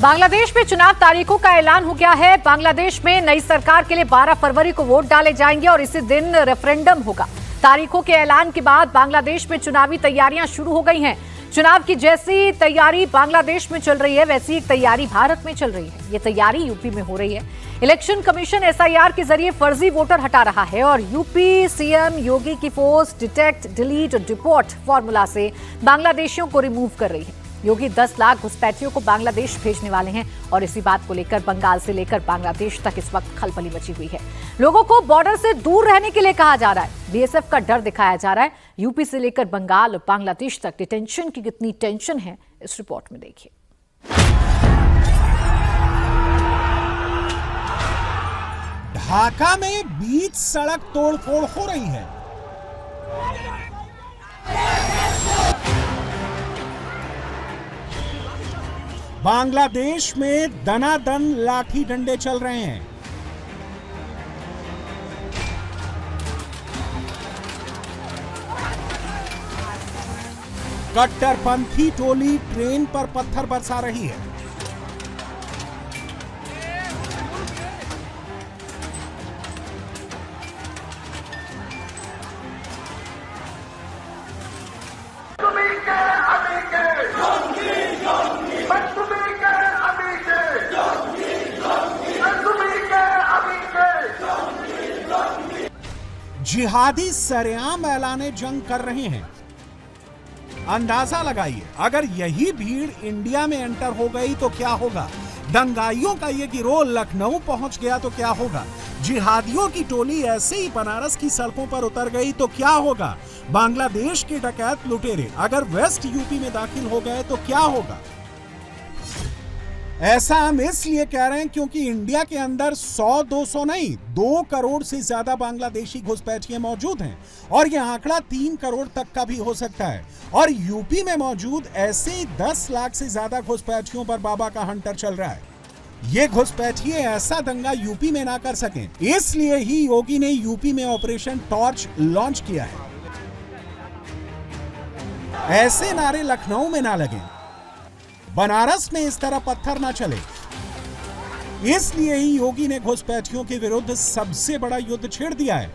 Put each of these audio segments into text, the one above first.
बांग्लादेश में चुनाव तारीखों का ऐलान हो गया है। बांग्लादेश में नई सरकार के लिए 12 फरवरी को वोट डाले जाएंगे और इसी दिन रेफरेंडम होगा। तारीखों के ऐलान के बाद बांग्लादेश में चुनावी तैयारियां शुरू हो गई हैं। चुनाव की जैसी तैयारी बांग्लादेश में चल रही है, वैसी एक तैयारी भारत में चल रही है। ये तैयारी यूपी में हो रही है। इलेक्शन कमीशन एसआईआर के जरिए फर्जी वोटर हटा रहा है और यूपी सीएम योगी की फोर्स डिटेक्ट, डिलीट और डिपोर्ट फॉर्मूला से बांग्लादेशियों को रिमूव कर रही है। योगी 10 लाख घुसपैठियों को बांग्लादेश भेजने वाले हैं और इसी बात को लेकर बंगाल से लेकर बांग्लादेश तक इस वक्त खलबली मची हुई है। लोगों को बॉर्डर से दूर रहने के लिए कहा जा रहा है। बीएसएफ का डर दिखाया जा रहा है। यूपी से लेकर बंगाल और बांग्लादेश तक डिटेंशन की कितनी टेंशन है, इस रिपोर्ट में देखिए। ढाका में बीच सड़क तोड़फोड़ हो रही है। बांग्लादेश में दनादन लाठी डंडे चल रहे हैं। कट्टरपंथी टोली ट्रेन पर पत्थर बरसा रही है। जिहादी सरेआम ऐलाने जंग कर रहे हैं। अंदाजा लगाइए, अगर यही भीड़ इंडिया में एंटर हो गई तो क्या होगा। दंगाइयों का ये गिरोह लखनऊ पहुंच गया तो क्या होगा। जिहादियों की टोली ऐसे ही बनारस की सड़कों पर उतर गई तो क्या होगा। बांग्लादेश के डकैत लुटेरे अगर वेस्ट यूपी में दाखिल हो गए तो क्या होगा। ऐसा हम इसलिए कह रहे हैं क्योंकि इंडिया के अंदर 100-200 नहीं, 2 करोड़ से ज्यादा बांग्लादेशी घुसपैठिए मौजूद हैं और यह आंकड़ा 3 करोड़ तक का भी हो सकता है। और यूपी में मौजूद ऐसे 10 लाख से ज्यादा घुसपैठियों पर बाबा का हंटर चल रहा है। ये घुसपैठिए ऐसा दंगा यूपी में ना कर सकें, इसलिए ही योगी ने यूपी में ऑपरेशन टॉर्च लॉन्च किया है। ऐसे नारे लखनऊ में ना लगें, बनारस में इस तरह पत्थर ना चले, इसलिए ही योगी ने घुसपैठियों के विरुद्ध सबसे बड़ा युद्ध छेड़ दिया है।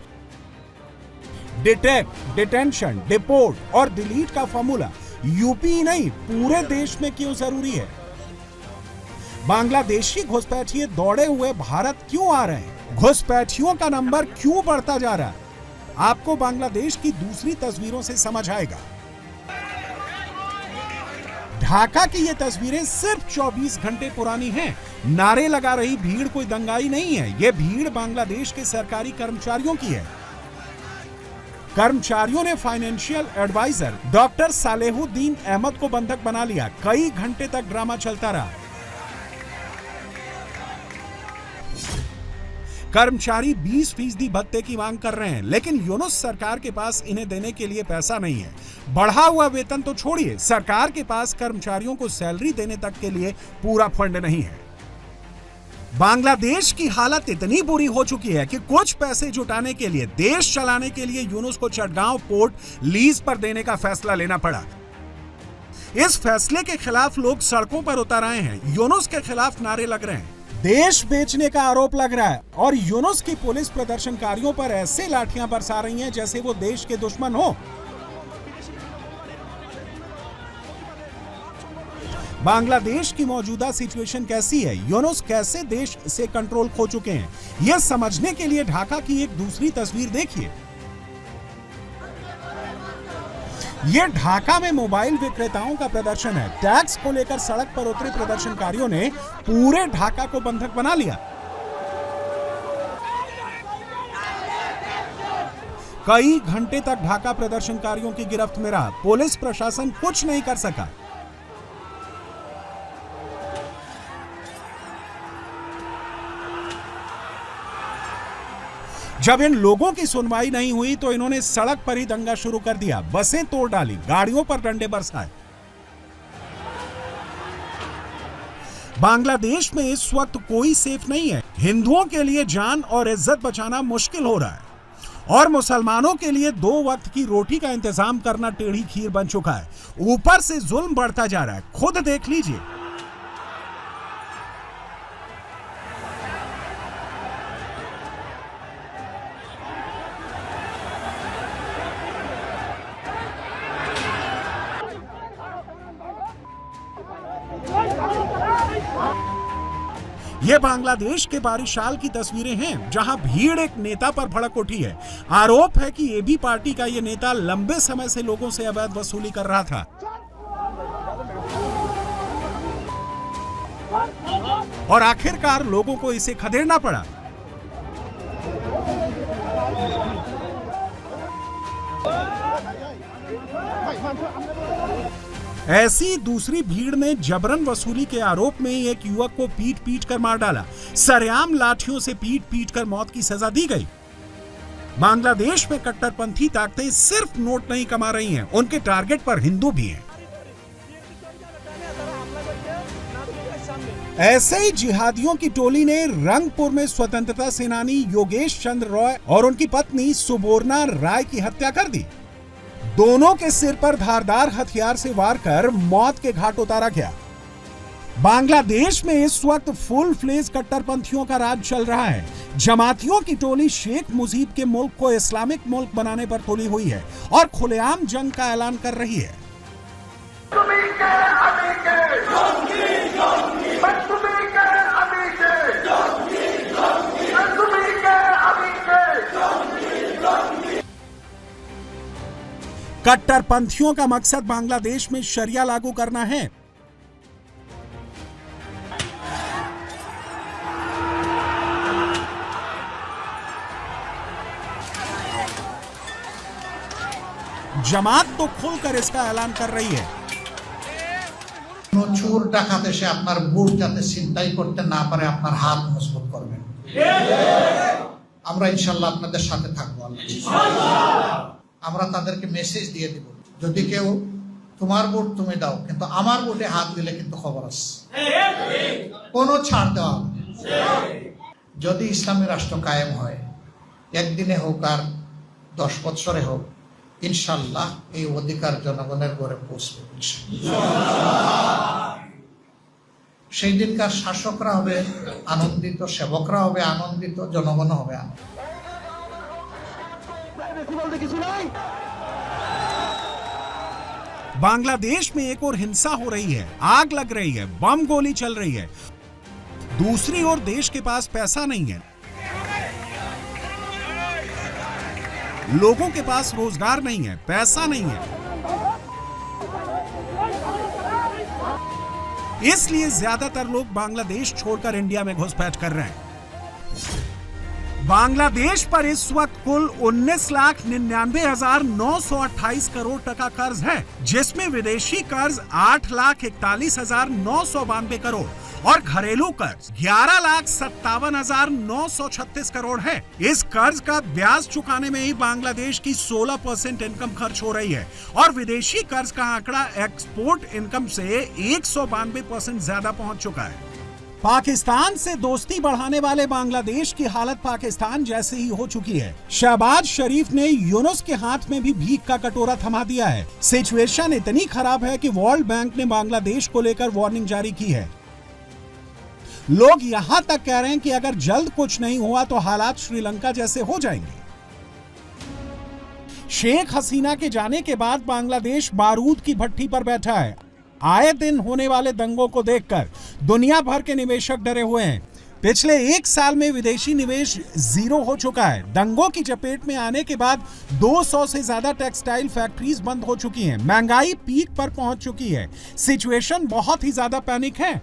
डिटेक्ट, डिटेंशन, डिपोर्ट और डिलीट का फॉर्मूला यूपी नहीं पूरे देश में क्यों जरूरी है। बांग्लादेशी घुसपैठिए दौड़े हुए भारत क्यों आ रहे हैं, घुसपैठियों का नंबर क्यों बढ़ता जा रहा है, आपको बांग्लादेश की दूसरी तस्वीरों से समझ आएगा। ढाका की ये तस्वीरें सिर्फ 24 घंटे पुरानी हैं। नारे लगा रही भीड़ कोई दंगाई नहीं है। ये भीड़ बांग्लादेश के सरकारी कर्मचारियों की है। कर्मचारियों ने financial adviser doctor Salehuddin Ahmed को बंधक बना लिया। कई घंटे तक ड्रामा चलता रहा। कर्मचारी 20% भत्ते की मांग कर रहे हैं, लेकिन यूनुस सरकार के पास इन्हें देने के लिए पैसा नहीं है। बढ़ा हुआ वेतन तो छोड़िए, सरकार के पास कर्मचारियों को सैलरी देने तक के लिए पूरा फंड नहीं है। बांग्लादेश की हालत इतनी बुरी हो चुकी है कि कुछ पैसे जुटाने के लिए, देश चलाने के लिए यूनुस को चटगांव पोर्ट लीज पर देने का फैसला लेना पड़ा। इस फैसले के खिलाफ लोग सड़कों पर उतर आए हैं। यूनुस के खिलाफ नारे लग रहे हैं। देश बेचने का आरोप लग रहा है और यूनुस की पुलिस प्रदर्शनकारियों पर ऐसे लाठियां बरसा रही हैं जैसे वो देश के दुश्मन हो। बांग्लादेश की मौजूदा सिचुएशन कैसी है, यूनुस कैसे देश से कंट्रोल खो चुके हैं, यह समझने के लिए ढाका की एक दूसरी तस्वीर देखिए। यह ढाका में मोबाइल विक्रेताओं का प्रदर्शन है। टैक्स को लेकर सड़क पर उतरे प्रदर्शनकारियों ने पूरे ढाका को बंधक बना लिया। कई घंटे तक ढाका प्रदर्शनकारियों की गिरफ्त में रहा। पुलिस प्रशासन कुछ नहीं कर सका। जब इन लोगों की सुनवाई नहीं हुई तो इन्होंने सड़क पर ही दंगा शुरू कर दिया। बसें तोड़ डाली, गाड़ियों पर डंडे बरसाए। बांग्लादेश में इस वक्त कोई सेफ नहीं है। हिंदुओं के लिए जान और इज्जत बचाना मुश्किल हो रहा है और मुसलमानों के लिए 2 वक्त की रोटी का इंतजाम करना टेढ़ी खीर बन चुका है। ऊपर से जुल्म बढ़ता जा रहा है। खुद देख लीजिए। ये बांग्लादेश के बारिशाल की तस्वीरें हैं, जहां भीड़ एक नेता पर भड़क उठी है। आरोप है कि एबी पार्टी का ये नेता लंबे समय से लोगों से अवैध वसूली कर रहा था और आखिरकार लोगों को इसे खदेड़ना पड़ा। ऐसी दूसरी भीड़ ने जबरन वसूली के आरोप में एक युवक को पीट पीट कर मार डाला। सरेआम लाठियों से पीट पीट कर मौत की सजा दी गई। बांग्लादेश में कट्टरपंथी ताकतें सिर्फ नोट नहीं कमा रही हैं, उनके टारगेट पर हिंदू भी हैं। ऐसे ही जिहादियों की टोली ने रंगपुर में स्वतंत्रता सेनानी योगेश चंद्र रॉय और उनकी पत्नी सुबोर्णा राय की हत्या कर दी। दोनों के सिर पर धारदार हथियार से वार कर मौत के घाट उतारा गया। बांग्लादेश में इस वक्त फुल फ्लेज कट्टरपंथियों का राज चल रहा है। जमातियों की टोली शेख मुजीब के मुल्क को इस्लामिक मुल्क बनाने पर तुली हुई है और खुलेआम जंग का ऐलान कर रही है। कट्टरपंथियों का मकसद बांग्लादेश में शरिया लागू करना है। जमात तो खुलकर इसका ऐलान कर रही है। चोर डाकात এসে আপনার বুট যাতে চিন্তাই করতে না পারে আপনার হাত মজবুত করবেন। আমরা ইনশাআল্লাহ আপনাদের সাথে থাকবো আল্লাহ ইনশাআল্লাহ। আমরা তাদেরকে মেসেজ দিয়ে দিব, যদি কেউ তোমার বুট তুমি দাও কিন্তু আমার বুটে হাত দিলে কিন্তু খবর আছে, কোনো ছাড় দেওয়া হবে। যদি ইসলামী রাষ্ট্র কায়েম হয়, একদিনে হোক আর 10 বছরে হোক, ইনশাআল্লাহ এই অধিকার জনগণের ঘরে পৌঁছবে ইনশাআল্লাহ। সেই দিনকার শাসকরা হবে আনন্দিত, সেবকরা হবে আনন্দিত, জনগণ হবে আনন্দিত। बांग्लादेश में एक और हिंसा हो रही है, आग लग रही है, बम गोली चल रही है। दूसरी ओर देश के पास पैसा नहीं है, लोगों के पास रोजगार नहीं है, पैसा नहीं है। इसलिए ज्यादातर लोग बांग्लादेश छोड़कर इंडिया में घुसपैठ कर रहे हैं। बांग्लादेश पर इस वक्त कुल 19,99,928 करोड़ टका कर्ज है, जिसमें विदेशी कर्ज 8,41,992 करोड़ और घरेलू कर्ज 11,57,936 करोड़ है। इस कर्ज का ब्याज चुकाने में ही बांग्लादेश की 16% इनकम खर्च हो रही है और विदेशी कर्ज का आंकड़ा एक्सपोर्ट इनकम से 192% ज्यादा पहुंच चुका है। पाकिस्तान से दोस्ती बढ़ाने वाले बांग्लादेश की हालत पाकिस्तान जैसे ही हो चुकी है। शहबाज शरीफ ने यूनुस के हाथ में भी भीख का कटोरा थमा दिया है। सिचुएशन इतनी खराब है कि वर्ल्ड बैंक ने बांग्लादेश को लेकर वार्निंग जारी की है। लोग यहां तक कह रहे हैं कि अगर जल्द कुछ नहीं हुआ तो हालात श्रीलंका जैसे हो जाएंगे। शेख हसीना के जाने के बाद बांग्लादेश बारूद की भट्टी पर बैठा है। आए दिन होने वाले दंगों को देखकर दुनिया भर के निवेशक डरे हुए हैं। पिछले 1 साल में विदेशी निवेश 0 हो चुका है। दंगों की चपेट में आने के बाद 200 से ज्यादा टेक्सटाइल फैक्ट्रीज बंद हो चुकी हैं। महंगाई पीक पर पहुंच चुकी है। सिचुएशन बहुत ही ज्यादा पैनिक है।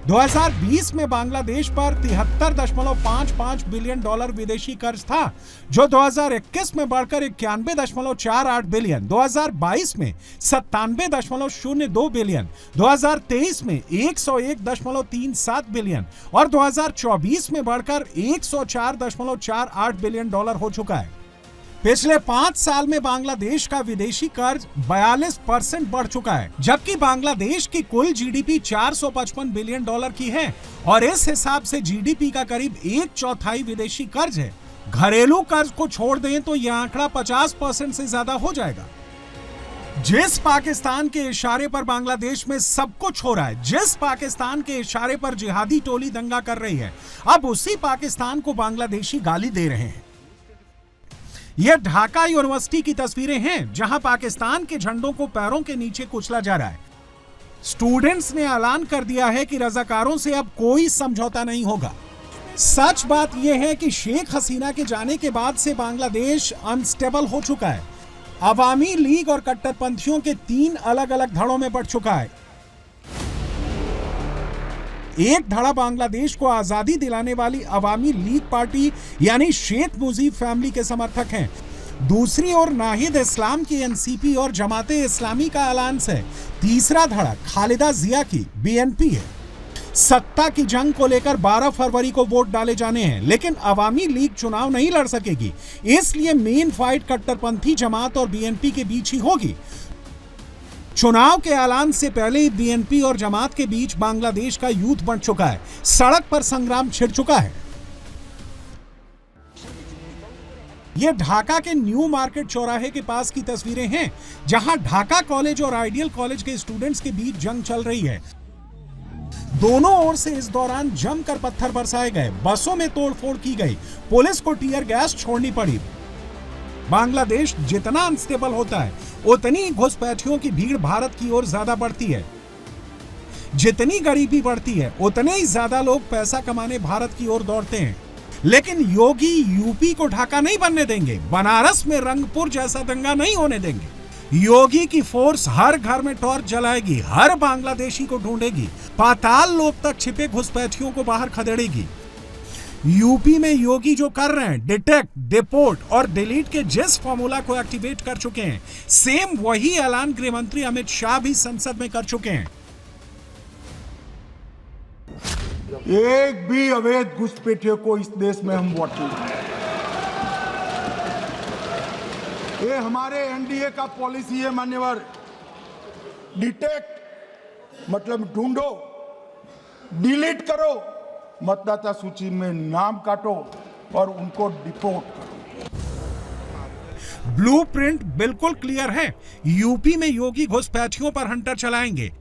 2020 में बांग्लादेश पर $73.55 बिलियन विदेशी कर्ज था, जो 2021 में बढ़कर 91.48 बिलियन, 2022 में 97.02 बिलियन, 2023 में 101.37 बिलियन और 2024 में बढ़कर $104.48 बिलियन हो चुका है। पिछले 5 साल में बांग्लादेश का विदेशी कर्ज 42% बढ़ चुका है, जबकि बांग्लादेश की कुल जीडीपी $455 बिलियन की है और इस हिसाब से जीडीपी का करीब 1/4 विदेशी कर्ज है। घरेलू कर्ज को छोड़ दें तो यह आंकड़ा 50% से ज्यादा हो जाएगा। जिस पाकिस्तान के इशारे पर बांग्लादेश में सब कुछ हो रहा है, जिस पाकिस्तान के इशारे पर जिहादी टोली दंगा कर रही है, अब उसी पाकिस्तान को बांग्लादेशी गाली दे रहे हैं। यह ढाका यूनिवर्सिटी की तस्वीरें हैं, जहां पाकिस्तान के झंडों को पैरों के नीचे कुचला जा रहा है। स्टूडेंट्स ने ऐलान कर दिया है कि रजाकारों से अब कोई समझौता नहीं होगा। सच बात यह है कि शेख हसीना के जाने के बाद से बांग्लादेश अनस्टेबल हो चुका है। अवामी लीग और कट्टरपंथियों के 3 अलग अलग धड़ों में बढ़ चुका है। एक धड़ा बांग्लादेश को आजादी दिलाने वाली अवामी लीग पार्टी यानी शेख मुजीब फैमिली के समर्थक हैं। दूसरी ओर नाहिद इस्लाम की एनसीपी और जमाते इस्लामी का अलायंस है। तीसरा धड़ा खालिदा जिया की बीएनपी है। सत्ता की जंग को लेकर 12 फरवरी को वोट डाले जाने हैं, लेकिन अवामी लीग चुनाव नहीं लड़ सकेगी। इसलिए मेन फाइट कट्टरपंथी जमात और बीएनपी के बीच ही होगी। चुनाव के ऐलान से पहले ही बीएनपी और जमात के बीच बांग्लादेश का युद्ध बढ़ चुका है। सड़क पर संग्राम छिड़ चुका है। यह ढाका के न्यू मार्केट चौराहे के पास की तस्वीरें हैं, जहां ढाका कॉलेज और आइडियल कॉलेज के स्टूडेंट्स के बीच जंग चल रही है। दोनों ओर से इस दौरान जमकर पत्थर बरसाए गए, बसों में तोड़फोड़ की गई, पुलिस को टीयर गैस छोड़नी पड़ी। बांग्लादेश जितना अनस्टेबल होता है, उतनी ही घुसपैठियों की भीड़ भारत की ओर ज्यादा बढ़ती है। जितनी गरीबी बढ़ती है, उतने ही ज्यादा लोग पैसा कमाने भारत की ओर दौड़ते हैं। लेकिन योगी यूपी को ढाका नहीं बनने देंगे। बनारस में रंगपुर जैसा दंगा नहीं होने देंगे। योगी की फोर्स हर घर में टॉर्च जलाएगी, हर बांग्लादेशी को ढूंढेगी, पाताल लोक तक छिपे घुसपैठियों को बाहर खदेड़ेगी। यूपी में योगी जो कर रहे हैं, डिटेक्ट, डिपोर्ट और डिलीट के जिस फॉर्मूला को एक्टिवेट कर चुके हैं, सेम वही ऐलान गृह मंत्री अमित शाह भी संसद में कर चुके हैं। एक भी अवैध घुसपैठियों को इस देश में हम वोट नहीं देंगे। ये हमारे एनडीए का पॉलिसी है मान्यवर। डिटेक्ट मतलब ढूंढो, डिलीट करो, मतदाता सूची में नाम काटो और उनको डिपोर्ट करो। ब्लूप्रिंट बिल्कुल क्लियर है। यूपी में योगी घुसपैठियों पर हंटर चलाएंगे।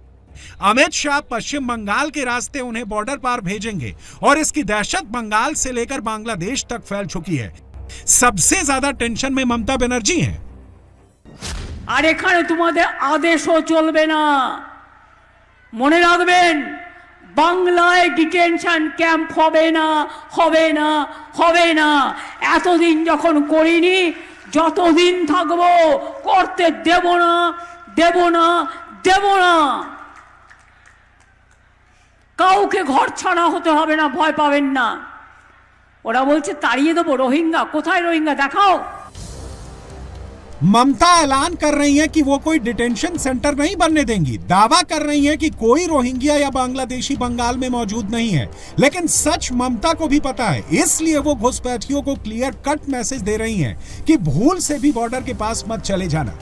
अमित शाह पश्चिम बंगाल के रास्ते उन्हें बॉर्डर पार भेजेंगे और इसकी दहशत बंगाल से लेकर बांग्लादेश तक फैल चुकी है। सबसे ज्यादा टेंशन में ममता बनर्जी हैं। আর এখানে তোমাদের আদেশও চলবে না। মনে রাখবেন, বাংলায় ডিটেনশন ক্যাম্প হবে না, হবে না, হবে না। এতদিন যখন করিনি, যতদিন থাকবো করতে দেব না, দেব না, দেব না। কাউকে ঘর ছাড়া হতে হবে না, ভয় পাবেন না। ওরা বলছে তাড়িয়ে দেবো রোহিঙ্গা। কোথায় রোহিঙ্গা দেখাও। ममता ऐलान कर रही हैं कि वो कोई डिटेंशन सेंटर नहीं बनने देंगी। दावा कर रही हैं कि कोई रोहिंग्या या बांग्लादेशी बंगाल में मौजूद नहीं है। लेकिन सच ममता को भी पता है, इसलिए वो घुसपैठियों को क्लियर कट मैसेज दे रही हैं कि भूल से भी बॉर्डर के पास मत चले जाना।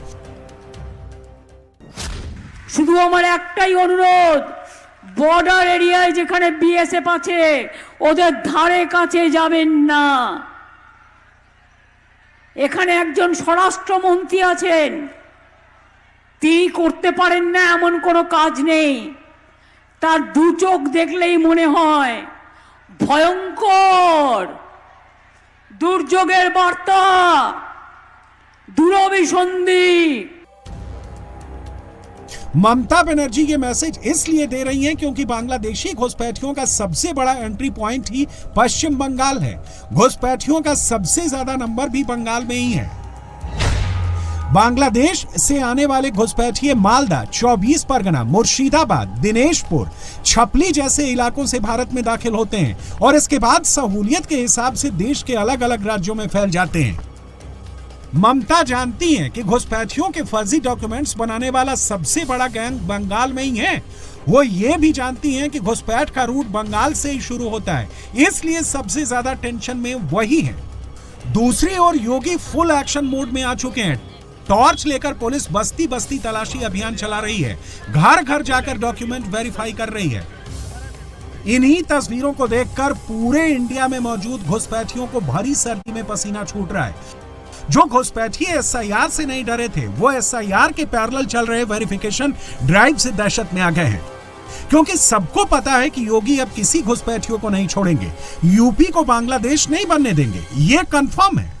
শুধু আমার একটাই অনুরোধ, বর্ডার এরিয়ায় যেখানে বিএসএফ আছে ওদের ধারে কাছে যাবেন না। এখানে একজন স্বরাষ্ট্রমন্ত্রী আছেন, তিনি করতে পারেন না এমন কোনো কাজ নেই। তার দু চোখ দেখলেই মনে হয় ভয়ঙ্কর দুর্যোগের বার্তা, দুরভিসন্ধি। ममता बनर्जी ये मैसेज इसलिए दे रही हैं क्योंकि बांग्लादेशी घुसपैठियों का सबसे बड़ा एंट्री पॉइंट ही पश्चिम बंगाल है। घुसपैठियों का सबसे ज्यादा नंबर भी बंगाल में ही है। बांग्लादेश से आने वाले घुसपैठिए मालदा, 24 परगना, मुर्शिदाबाद, दिनेशपुर, छपली जैसे इलाकों से भारत में दाखिल होते हैं और इसके बाद सहूलियत के हिसाब से देश के अलग अलग राज्यों में फैल जाते हैं। ममता जानती हैं कि घुसपैठियों के फर्जी डॉक्यूमेंट्स बनाने वाला सबसे बड़ा गैंग बंगाल में ही है। वो ये भी जानती हैं कि घुसपैठ का रूट बंगाल से ही शुरू होता है, इसलिए सबसे ज्यादा टेंशन में वही है। दूसरी ओर योगी फुल एक्शन मोड में आ चुके हैं। टॉर्च लेकर पुलिस बस्ती बस्ती तलाशी अभियान चला रही है, घर घर जाकर डॉक्यूमेंट वेरीफाई कर रही है। इन्हीं तस्वीरों को देखकर पूरे इंडिया में मौजूद घुसपैठियों को भरी सर्दी में पसीना छूट रहा है। जो घुसपैठी एसआईआर से नहीं डरे थे, वो एसआईआर के पैरेलल चल रहे वेरिफिकेशन ड्राइव से दहशत में आ गए हैं, क्योंकि सबको पता है कि योगी अब किसी घुसपैठियों को नहीं छोड़ेंगे। यूपी को बांग्लादेश नहीं बनने देंगे, ये कंफर्म है।